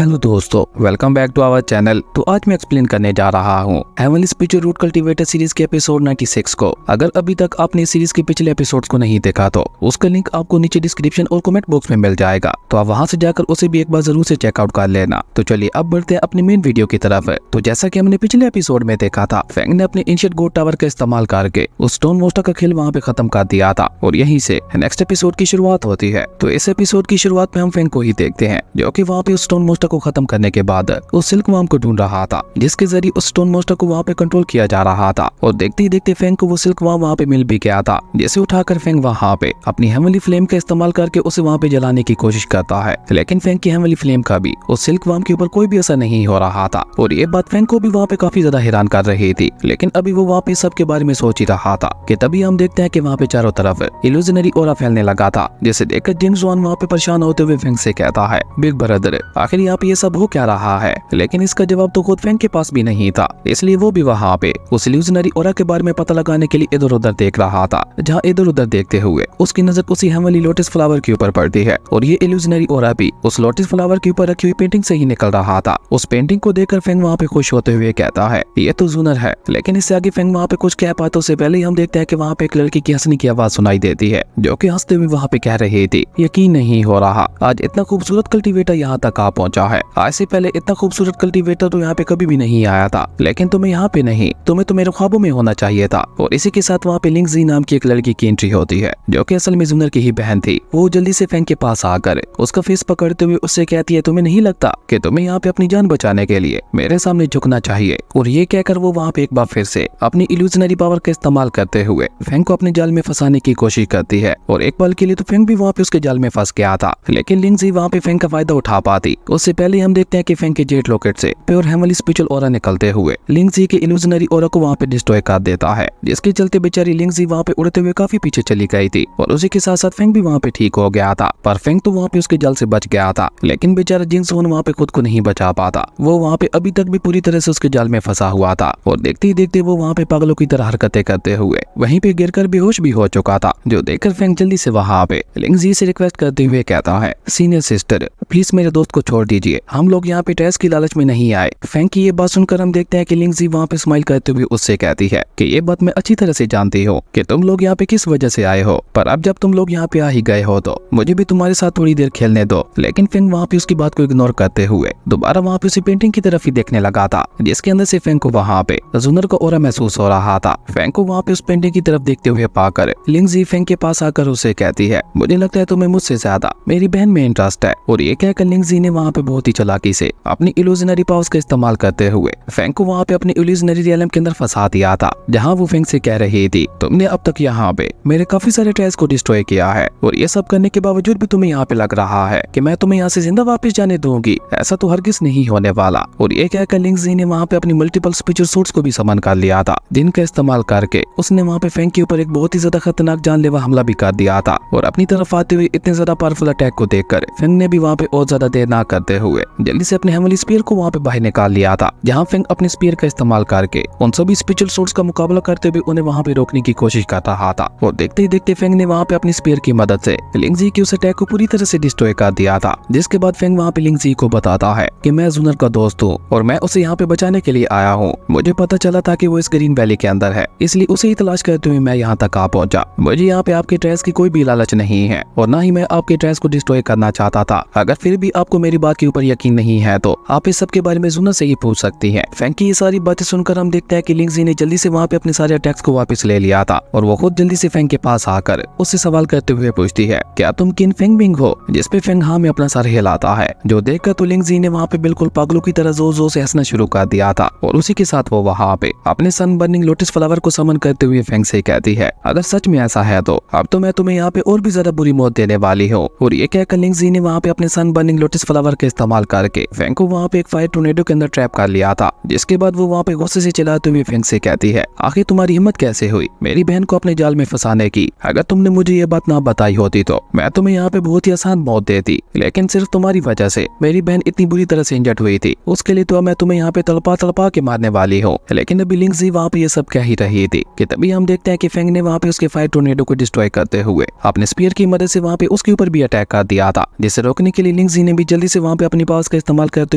Hello दोस्तों, welcome back to our channel. तो आज मैं एक्सप्लेन करने जा रहा हूँ heavenly spiritual root cultivator series के एपिसोड 96 को। अगर अभी तक आपने इस सीरीज के पिछले एपिसोड्स को नहीं देखा तो उसका लिंक आपको नीचे डिस्क्रिप्शन और कमेंट बॉक्स में मिल जाएगा, तो आप वहाँ से जाकर उसे भी एक बार जरूर से चेकआउट कर लेना। तो चलिए अब बढ़ते हैं अपनी मेन वीडियो की तरफ। तो जैसा की हमने पिछले एपिसोड में देखा था, फेंग ने अपने एंशिएंट गोड टावर का इस्तेमाल करके उस स्टोन मोस्टर का खेल वहाँ पे खत्म कर दिया था और यहीं से नेक्स्ट एपिसोड की शुरुआत होती है। तो इस एपिसोड की शुरुआत में हम फेंग को ही देखते हैं जो कि वहाँ पे उस स्टोन मोस्टर को खत्म करने के बाद उस सिल्क वर्म को ढूंढ रहा था, जिसके जरिए उस स्टोन मोस्टर को वहाँ पे कंट्रोल किया जा रहा था। और देखते ही देखते फेंग को वो सिल्क वर्म वहाँ पे मिल भी गया था, जिसे उठाकर फेंग वहाँ पे अपनी हेवनली फ्लेम का इस्तेमाल करके उसे वहाँ पे जलाने की कोशिश करता है। लेकिन फेंग की हेवनली फ्लेम का भी उस सिल्क वर्म के ऊपर कोई भी असर नहीं हो रहा था और ये बात फेंग को भी वहाँ पे काफी ज्यादा हैरान कर रही थी। लेकिन अभी वो वहाँ पे सबके बारे में सोच ही रहा था कि तभी हम देखते हैं कि वहाँ पे चारों तरफ इल्यूजनरी ऑरा फैलने लगा था, जिसे देखकर जिंग जुआन वहाँ पे परेशान होते हुए फेंग से कहता है, बिग ब्रदर आखिर यहाँ पे ये सब हो क्या रहा है? लेकिन इसका जवाब तो खुद फेंग के पास भी नहीं था, इसलिए वो भी वहाँ पे उस इल्यूजनरी ऑरा के बारे में पता लगाने के लिए इधर उधर देख रहा था। जहाँ इधर उधर देखते हुए उसकी नजर उसी हेवनली लोटस फ्लावर के ऊपर पड़ती है और ये इल्यूजनरी ऑरा भी उस लोटस फ्लावर के ऊपर रखी हुई पेंटिंग से ही निकल रहा था। उस पेंटिंग को देखकर फेंग वहाँ पे खुश होते हुए कहता है, ये तो जूनर है। लेकिन इससे आगे फेंग वहाँ पे कुछ कह पाते उससे पहले ही हम देखते हैं कि वहाँ पे एक लड़की की हंसने की आवाज सुनाई देती है, जो कि हंसते हुए वहाँ पे कह रही थी, यकीन नहीं हो रहा आज इतना खूबसूरत कल्टीवेटर यहाँ तक आ पहुंचा है। आज से पहले इतना खूबसूरत कल्टीवेटर तो यहाँ पे कभी भी नहीं आया था, लेकिन तुम्हें यहाँ पे नहीं, तुम्हें तो मेरे ख्वाबों में होना चाहिए था। और इसी के साथ वहाँ पे लिंग जी नाम की एक लड़की की एंट्री होती है, जो कि असल में जूनर की ही बहन थी। वो जल्दी से फेंग के पास आकर उसका फेस पकड़ते हुए उससे कहती है, तुम्हें नहीं लगता कि तुम्हें यहाँ पे अपनी जान बचाने के लिए मेरे सामने झुकना चाहिए? और ये कहकर वो वहाँ पे एक बार फिर से अपनी इल्यूजनरी पावर का इस्तेमाल करते हुए फेंग को अपने जाल में फंसाने की कोशिश करती है। और एक पल के लिए तो फेंग भी वहाँ पे उसके जाल में फंस गया था, लेकिन लिंग जी वहाँ पे फेंग का फायदा उठा पाती। उससे पहले हम देखते हैं कि फेंग के जेट लॉकेट से प्योर हेवनली स्पिरिचुअल ऑरा निकलते हुए लिंग जी के इल्यूजनरी ऑरा को वहाँ पे डिस्ट्रॉय कर देता है, जिसके चलते बेचारी लिंग जी वहाँ पे उड़ते हुए काफी पीछे चली गई थी। और उसी के साथ साथ फेंग भी वहाँ पे ठीक हो गया था, पर फेंग तो वहाँ पे उसके जाल से बच गया था। लेकिन बेचारा जिंग सोन वहाँ पे खुद को नहीं बचा पाता, वो वहाँ पे अभी तक भी पूरी तरह से उसके जाल में फंसा हुआ था। और देखते ही देखते वो वहाँ पे पागलों की तरह हरकतें करते हुए वहीं पे गिरकर बेहोश भी हो चुका था, जो देखकर फेंग जल्दी से वहाँ पे लिंग जी से रिक्वेस्ट करते हुए कहता है, सीनियर सिस्टर प्लीज मेरे दोस्त को छोड़ दीजिए, हम लोग यहाँ पे टेस्ट की लालच में नहीं आए। फेंग की ये बात सुनकर हम देखते हैं कि लिंग जी वहाँ पे स्माइल करते हुए उससे कहती है कि ये बात मैं अच्छी तरह से जानती हूँ कि तुम लोग यहाँ पे किस वजह से आए हो, पर अब जब तुम लोग यहाँ पे आ ही गए हो तो मुझे भी तुम्हारे साथ थोड़ी देर खेलने दो। लेकिन फेंग वहाँ पे उसकी बात को इग्नोर करते हुए दोबारा वहाँ पे उसी पेंटिंग की तरफ ही देखने लगा था, जिसके अंदर से फेंग को वहाँ पे जूनर का ऑरा महसूस हो रहा था। फेंग को वहाँ पे उस पेंटिंग की तरफ देखते हुए पाकर लिंग जी फेंग के पास आकर उसे कहती है, मुझे लगता है तुम्हें मुझसे ज्यादा मेरी बहन में इंटरेस्ट है। और ये कहकर लिंग जी ने वहाँ पे बहुत ही चालाकी से अपनी इल्यूजनरी पावर्स का इस्तेमाल करते हुए फेंग को वहाँ पे अपनी इल्यूजनरी रियलम के अंदर फंसा दिया था, जहाँ वो फेंग से कह रही थी, तुमने अब तक यहाँ पे मेरे काफी सारे ट्रायल्स को डिस्ट्रॉय किया है और ये सब करने के बावजूद भी तुम्हें यहाँ पे लग रहा है कि मैं तुम्हें यहाँ से जिंदा वापस जाने दूंगी, ऐसा तो हरगिज नहीं होने वाला। और ये कहकर लिंग जी ने वहाँ पे अपनी मल्टीपल स्पिरिचुअल सूट्स को भी समन कर लिया था, जिनका इस्तेमाल करके उसने वहाँ पे फेंग के ऊपर एक बहुत ही ज्यादा खतरनाक जानलेवा हमला भी कर दिया था। और अपनी तरफ आते हुए इतने ज्यादा पावरफुल अटैक को देखकर फेंग ने भी वहाँ पे और ज्यादा देर ना करते हुए जल्दी से अपने हेवनली स्पीयर को वहाँ पे बाहर निकाल लिया था, जहाँ फेंग अपने स्पीयर का इस्तेमाल करके उन सभी स्पिरिचुअल सूट्स का मुकाबला करते हुए उन्हें वहाँ पे रोकने की कोशिश कर रहा था। और देखते ही देखते फेंग ने वहाँ पे अपनी स्पीयर की मदद से लिंग जी की उस अटैक को पूरी तरह से डिस्ट्रॉय कर दिया था। जिसके बाद फेंग वहाँ पे लिंग जी को बताता है कि मैं जूनर का दोस्त हूँ और मैं उसे यहाँ पे बचाने के लिए आया हूँ। मुझे पता चला था कि वो इस ग्रीन वैली के अंदर है, इसलिए उसे ही तलाश करते हुए मैं यहाँ तक आ पहुंचा। मुझे यहाँ पे आपके ट्रेस की कोई भी लालच नहीं है और न ही मैं आपके ट्रेस को डिस्ट्रॉय करना चाहता था। अगर फिर भी आपको मेरी बात के ऊपर यकीन नहीं है तो आप इस सब के बारे में जूनर से ही पूछ सकती हैं। फेंग की ये सारी बातें सुनकर हम देखते हैं कि लिंग जी ने जल्दी से वहाँ पे अपने सारे अटैक्स को वापस ले लिया था और वो खुद जल्दी से फेंग के पास आकर उससे सवाल करते हुए पूछती है, क्या तुम किन फेंग बिंग हो? जिस पे फेंग हाँ में अपना सर हिलाता है, जो देखकर तो लिंग जी ने वहाँ पे बिल्कुल पागलों की तरह जोर जोर से हंसना शुरू कर दिया था। और उसी के साथ वो वहाँ पे अपने सन बर्निंग लोटस फ्लावर को समन करते हुए फेंग से कहती है, अगर सच में ऐसा है तो अब तो मैं तुम्हें यहाँ पे और भी ज्यादा बुरी मौत देने वाली हूँ। और ये कहकर लिंग जी ने वहाँ पे अपने सन बर्निंग लोटस फ्लावर का इस्तेमाल करके फेंग को वहाँ पे एक फायर टोर्नेडो के अंदर ट्रैप कर लिया था। जिसके बाद वो वहाँ पे गुस्से से चिल्लाते हुए फेंग से कहती है, आखिर तुम्हारी हिम्मत कैसे हुई मेरी बहन को अपने जाल में फंसाने की? अगर तुमने मुझे ये बात ना बताई होती तो मैं तुम्हें यहाँ पे बहुत ही आसान मौत देती, लेकिन सिर्फ तुम्हारी वजह से मेरी बहन इतनी बुरी तरह से इंजर्ड हुई थी, उसके लिए तो मैं तुम्हें यहाँ पे तड़पा तड़पा के मारने वाली हूँ। लेकिन अभी लिंग जी वहाँ पे ये सब कह ही रही थी कि तभी हम देखते हैं कि फेंग ने वहाँ पे उसके फायर टोर्नेडो को डिस्ट्रॉय करते हुए अपने स्पीयर की मदद से वहाँ पे उसके ऊपर भी अटैक कर दिया था, जिसे रोकने के लिए लिंग जी ने भी जल्दी से वहाँ पे अपनी पास का इस्तेमाल करते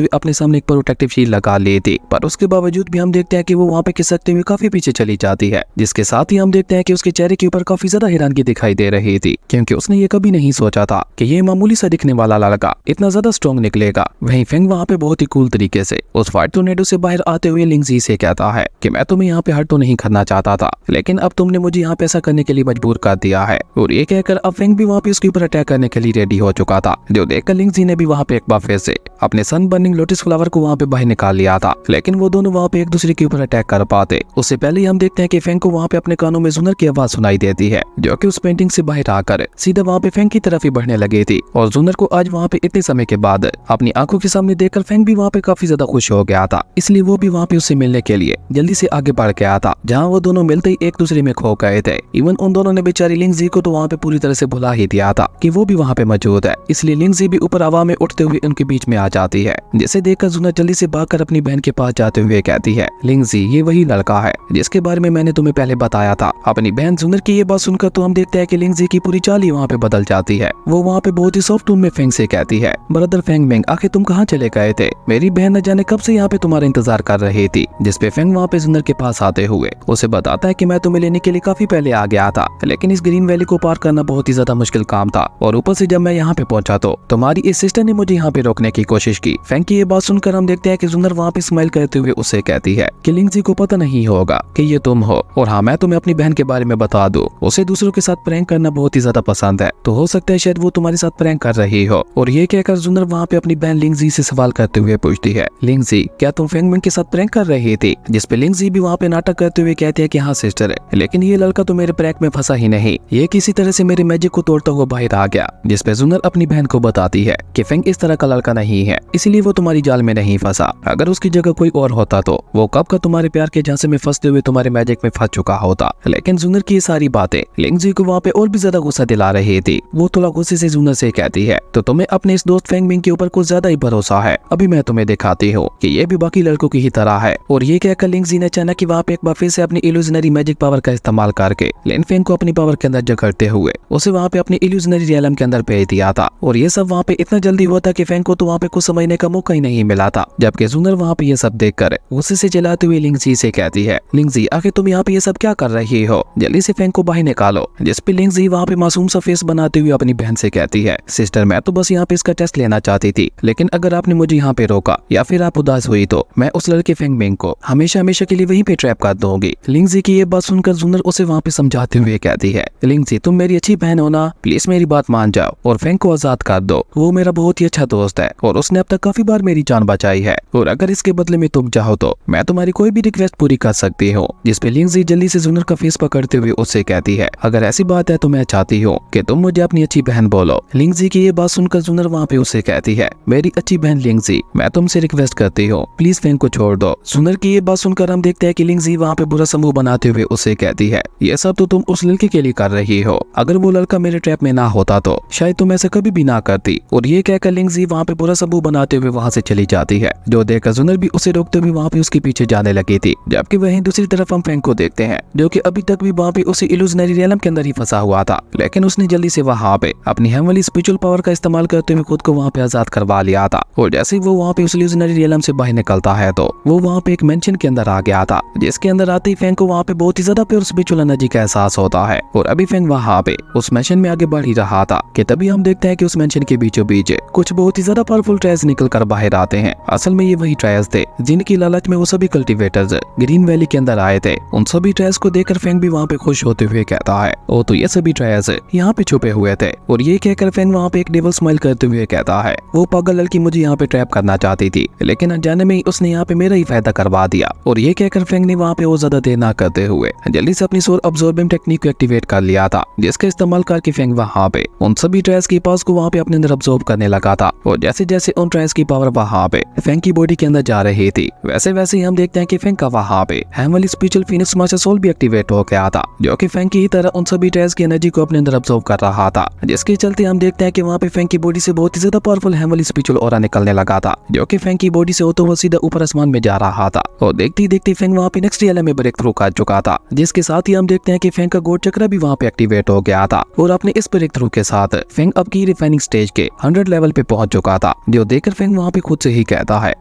हुए अपने सामने एक प्रोटेक्टिव शील्ड लगा ली थी, पर उसके बावजूद भी हम देखते हैं कि वो वहाँ पे खिसकते हुए काफी पीछे चली जाती है, जिसके साथ ही हम देखते हैं कि उसके चेहरे के ऊपर काफी ज्यादा हैरानगी दिखाई दे रही थी, क्योंकि उसने ये कभी नहीं सोचा था कि ये मामूली सा दिखने वाला लड़का इतना ज्यादा स्ट्रॉन्ग निकलेगा। वहीं फेंग वहाँ पे बहुत ही कूल तरीके से उस फायर टोर्नेडो से बाहर आते हुए लिंगजी से कहता है कि मैं तुम्हें यहाँ पे हर्ट तो नहीं करना चाहता था, लेकिन अब तुमने मुझे यहाँ पे ऐसा करने के लिए मजबूर कर दिया है। और ये कहकर अब फेंग भी वहाँ पे उसके ऊपर अटैक करने के लिए रेडी हो चुका था, जो देखकर लिंगजी ने भी वहाँ पे एक बार फिर से अपने सन बर्निंग लोटस फ्लावर को वहाँ पे बाहर निकाल लिया था, लेकिन वो दोनों वहाँ पे एक दूसरे के ऊपर अटैक कर पाते उससे पहले ही हम देखते हैं कि फेंग को वहाँ पे अपने कानों में जुनर की आवाज सुनाई देती है, जो कि उस पेंटिंग से बाहर आकर सीधा वहाँ पे फेंग की तरफ ही बढ़ने लगी थी। और जुनर को आज वहाँ पे इतने समय के बाद अपनी आंखों के सामने देखकर फेंग भी वहाँ पे काफी ज्यादा खुश हो गया था, इसलिए वो भी वहाँ पे उससे मिलने के लिए जल्दी से आगे बढ़ गया था, जहाँ वो दोनों मिलते ही एक दूसरे में खो गए थे। इवन उन दोनों ने बेचारी लिंगजी को तो वहाँ पे पूरी तरह से भुला ही दिया था कि वो भी वहाँ पे मौजूद है, इसलिए लिंगजी भी ऊपर हवा में उठते हुए उनके बीच में आ जाती है, जिसे देखकर जुनर जल्दी से भागकर अपनी बहन के पास जाते हुए कहती है, लिंगजी ये वही लड़का है जिसके बारे में मैंने तुम्हें पहले बताया था। अपनी बहन जुनर की ये बात सुनकर तो हम देखते हैं कि लिंगजी की पूरी चाल ही वहाँ पे बदल जाती है। वो वहाँ पे बहुत ही सॉफ्ट टोन में फेंग से कहती है, ब्रदर फेंग मेंग आखिर तुम कहाँ चले गए थे? मेरी बहन न जाने कब से यहाँ पे तुम्हारा इंतजार कर रही थी। जिसपे फेंग वहाँ पे जुनर के पास आते हुए उसे बताता है कि मैं तुम्हें लेने के लिए काफी पहले आ गया था, लेकिन इस ग्रीन वैली को पार करना बहुत ही ज्यादा मुश्किल काम था, और ऊपर से जब मैं यहाँ पे पहुंचा तो तुम्हारी इस सिस्टर ने मुझे यहाँ पे रोकने की कोशिश की। फेंग की ये बात सुनकर हम देखते हैं कि जुनर वहाँ पे स्माइल करते हुए उसे कहती है कि लिंगजी को पता नहीं होगा कि ये तुम हो, और हाँ मैं तुम्हें अपनी बहन के बारे में बता दूं, उसे दूसरों के साथ प्रैंक करना बहुत ही ज्यादा पसंद है, तो हो सकता है शायद वो तुम्हारे साथ प्रैंक कर रही हो। और ये कहकर जुनर वहाँ पे अपनी बहन लिंगजी से सवाल करते हुए पूछती है, लिंगजी क्या तुम फेंग मेंग के साथ प्रैंक कर रही थी? जिसपे लिंगजी भी वहाँ पे नाटक करते हुए कहते हैं कि हाँ सिस्टर है, लेकिन ये लड़का तो मेरे प्रैंक में फंसा ही नहीं, ये किसी तरह से मेरे मैजिक को तोड़ता हुआ बाहर आ गया। जिसपे जुनर अपनी बहन को बताती है कि फेंग इस तरह का लड़का नहीं है, इसलिए वो तुम्हारी जाल में नहीं फंसा, अगर उसकी जगह कोई और होता तो वो कब का तुम्हारे प्यार के झांसे में फंसते हुए तुम्हारे मैजिक में फंस चुका होता। लेकिन जुनर की ये सारी बातें लिंगजी को वहाँ पे और भी ज्यादा गुस्सा दिला रही थी। वो थोड़ा गुस्से से जुनर से कहती है, तो तुम्हें अपने इस दोस्त फेंग मिंग के ऊपर कुछ ज्यादा ही भरोसा है, अभी मैं तुम्हें दिखाती हूँ कि ये भी बाकी लड़कों की ही तरह है। और ये कहकर लिंगजी ने अचानक ही वहाँ पे एक बार फिर से अपनी इल्यूजनरी मैजिक पावर का इस्तेमाल करके लिन फेंग को अपनी पावर के अंदर जकड़ते हुए उसे वहाँ पे अपनी इल्यूजनरी रियलम के अंदर भेज दिया था। और ये सब वहाँ पे इतना जल्दी हुआ था कि फेंग को तो वहाँ पे कुछ समझने का मौका ही नहीं मिला था, जबकि जुनर वहाँ पे ये सब देखकर गुस्से से चिल्लाते हुए लिंगजी से कहती है, लिंगजी आखिर तुम यहाँ पे ये सब क्या कर रही हो? जल्दी से फेंग को बाहर निकालो। जिसपे लिंगजी वहाँ पे मासूम सा फेस बनाते हुए अपनी बहन से कहती है, सिस्टर मैं तो बस यहाँ पे इसका टेस्ट लेना चाहती थी, लेकिन अगर आपने मुझे यहाँ पे रोका या फिर आप उदास हुई तो मैं उस लड़के फेंग मेंग को हमेशा हमेशा के लिए वहीं पे ट्रैप कर दूंगी। लिंगजी की ये बात सुनकर जुनर उसे वहाँ पे समझाते हुए कहती है, लिंगजी तुम मेरी अच्छी बहन हो ना, प्लीज मेरी बात मान जाओ और फेंग को आजाद कर दो। वो मेरा बहुत ही अच्छा दोस्त है और उसने अब तक काफी बार मेरी जान बचाई है, और अगर इसके बदले में तुम चाहो तो मैं तुम्हारी कोई भी रिक्वेस्ट पूरी कर सकती हूँ। जिसपे लिंगजी जल्दी से जुनर का फेस पकड़ते हुए उससे कहती है, अगर ऐसी बात है तो मैं चाहती हूँ कि तुम मुझे अपनी अच्छी बहन बोलो। लिंगजी की ये बात सुनकर जुनर वहाँ पे उसे कहती है, मेरी अच्छी बहन लिंगजी मैं तुमसे रिक्वेस्ट करती हूँ, प्लीज फेंग को छोड़ दो। जुनर की ये बात सुनकर हम देखते हैं कि लिंगजी वहाँ पे बुरा समूह बनाते हुए उसे कहती है, ये सब तो तुम उस लड़के के लिए कर रही हो, अगर वो लड़का मेरे ट्रैप में ना होता तो शायद तुम ऐसा कभी भी ना करती। और ये कहकर लिंगजी वहाँ पे बुरा समूह बनाते हुए वहाँ से चली जाती है, जो देखकर जुनर भी उसे रोकते हुए वहाँ पे उसके पीछे जाने लगी थी। जबकि वहीं दूसरी तरफ हम फेंग को देखते हैं, जो कि अभी तक भी वहाँ पे उसी इल्यूजनरी रियलम के अंदर ही फंसा हुआ था, लेकिन उसने जल्दी से वहाँ पे अपनी हेवनली स्पिरिचुअल पावर का इस्तेमाल करते हुए खुद को वहाँ पे आजाद करवा लिया था। और जैसे ही वो वहाँ पे उस इल्यूजनरी रियलम से बाहर निकलता है तो वो वहाँ पे एक मेंशन के अंदर आ गया था, जिसके अंदर आते ही फेंग को वहाँ पे बहुत ही ज्यादा प्योर स्पिरिचुअल एनर्जी का एहसास होता है। और अभी फेंग वहाँ पे उस मेंशन में आगे बढ़ ही रहा था कि तभी हम देखते हैं कि उस मेंशन के बीचों बीच कुछ बहुत ही ज्यादा पावरफुल ट्रायल्स निकल कर बाहर आते हैं। असल में ये वही ट्रायल्स थे जिनकी लालच में वो सभी कल्टीवेटर्स ग्रीन वैली के अंदर आए थे। उन सभी ट्रायल्स को देखकर फेंग भी वहाँ पे खुश होते हुए कहता है, ओ तो ये सभी ट्रायल्स यहाँ पे छुपे हुए थे। और ये कहकर फेंग वहाँ पे एक डेविल स्माइल करते हुए कहता है, वो पागल लड़की मुझे यहाँ पे ट्रैप करना चाहती थी, लेकिन अनजाने में ही उसने यहाँ पे मेरा ही फायदा करवा दिया। और ये कहकर फेंग ने वहाँ पे वो ज्यादा देर ना करते हुए जल्दी से अपनी सोल अब्सॉर्बिंग टेक्निक को एक्टिवेट कर लिया था, जिसका इस्तेमाल करके फेंग वहाँ पे उन सभी ट्रायल्स की पास को वहाँ पे अपने अंदर अब्सॉर्ब करने लगा था। और जैसे जैसे उन ट्रायल्स की पावर वहाँ पे फेंग की बॉडी के अंदर जा रही थी, वैसे वैसे ही हम देखते हैं कि फेंग का वहाँ पे heavenly spiritual phoenix master soul भी एक्टिवेट हो गया था, जो कि फेंग की ही तरह उन सभी ट्रायल्स की एनर्जी को अपने अंदर अब्सॉर्ब कर रहा था, जिसके चलते हम देखते हैं कि वहाँ पे फेंग की बॉडी से बहुत ही ज्यादा पावरफुल हेवनली स्पिरिचुअल ऑरा निकलने लगा था, जो कि फेंग की बॉडी से होते हुए सीधा ऊपर आसमान में जा रहा था। और देखते ही देखते फेंग वहाँ पे नेक्स्ट रियलम में ब्रेक थ्रू कर चुका था, जिसके साथ ही हम देखते हैं कि फेंग का गोड चक्र भी वहाँ पे एक्टिवेट हो गया था। और अपने इस ब्रेक थ्रू के साथ फेंग अब की रिफाइनिंग स्टेज के 100 लेवल पे पहुंच चुका चुका था, जो देखकर फेंग वहाँ पे खुद से ही कहता है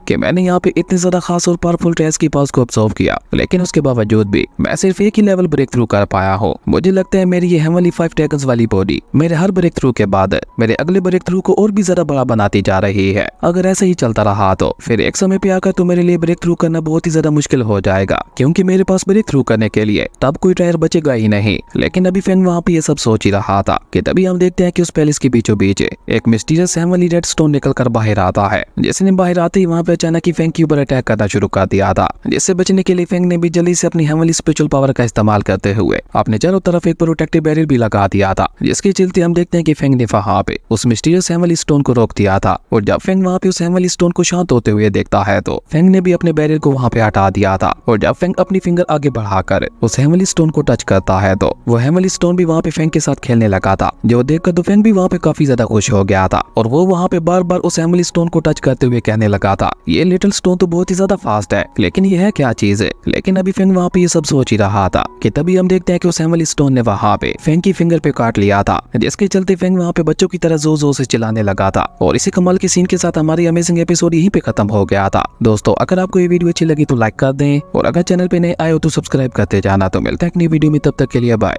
कि मैंने यहाँ पे इतने ज्यादा खास और पावरफुल टेस्ट की पास को ऑब्जर्व किया, लेकिन उसके बावजूद भी मैं सिर्फ एक ही लेवल ब्रेक थ्रू कर पाया हूँ। मुझे लगता है मेरी ये हेवनली 5 ड्रैगन्स वाली बॉडी मेरे हर ब्रेक थ्रू के बाद मेरे अगले ब्रेक थ्रू को और भी ज्यादा बड़ा बनाती जा रही है। अगर ऐसा ही चलता रहा तो फिर एक समय पे आकर तो मेरे लिए ब्रेक थ्रू करना बहुत ही ज्यादा मुश्किल हो जाएगा, क्योंकि मेरे पास ब्रेक थ्रू करने के लिए तब कोई टायर बचेगा ही नहीं। लेकिन अभी फेंग वहाँ पे ये सब सोच ही रहा था कि तभी हम देखते हैं कि उस पैलेस के बीचों बीच एक मिस्टीरियस हेवनली रेड स्टोन निकल कर बाहर आता है, जिसने बाहर आते ही वहाँ पे अचानक ही फेंग के ऊपर अटैक करना शुरू कर दिया था। जिससे बचने के लिए फेंग ने भी जल्दी से अपनी हेवनली स्पिरिचुअल पावर का इस्तेमाल करते हुए अपने चारों तरफ एक प्रोटेक्टिव बैरियर भी लगा दिया था, जिसके चलते हम देखते हैं कि फेंग ने वहाँ पे उस मिस्टीरियस हेवनली स्टोन को रोक दिया था। और जब फेंग वहाँ पे उस हेवनली स्टोन को शांत होते हुए देखता है तो फेंग ने भी अपने बैरियर को वहाँ पे हटा दिया था। और जब फेंग अपनी फिंगर आगे बढ़ाकर उस हेवनली स्टोन को टच करता है तो वो हेवनली स्टोन भी वहाँ पे फेंग के साथ खेलने लगा था, जो देखकर तो फेंग भी वहाँ पे काफी ज्यादा खुश हो गया था। और वो वहाँ पे बार बार उस हेवनली स्टोन को टच करते हुए कहने लगा था, ये लिटिल स्टोन तो बहुत ही ज्यादा फास्ट है, लेकिन ये है क्या चीज है। लेकिन अभी फेंग वहाँ पे ये सब सोच ही रहा था कि तभी हम देखते हैं कि उस हेवनली स्टोन ने वहाँ पे फेंग की फिंगर पे काट लिया था, जिसके चलते फेंग वहाँ पे बच्चों की तरह जोर जोर से चिल्लाने लगा था। और इसी कमाल के सीन के साथ हमारी अमेजिंग एपिसोड यहीं पे खत्म हो गया था। दोस्तों, अगर आपको ये वीडियो अच्छी लगी तो लाइक कर दें, और अगर चैनल पे नए आए हो तो सब्सक्राइब करते जाना। तो मिलते हैं एक नई वीडियो में, तब तक के लिए बाय।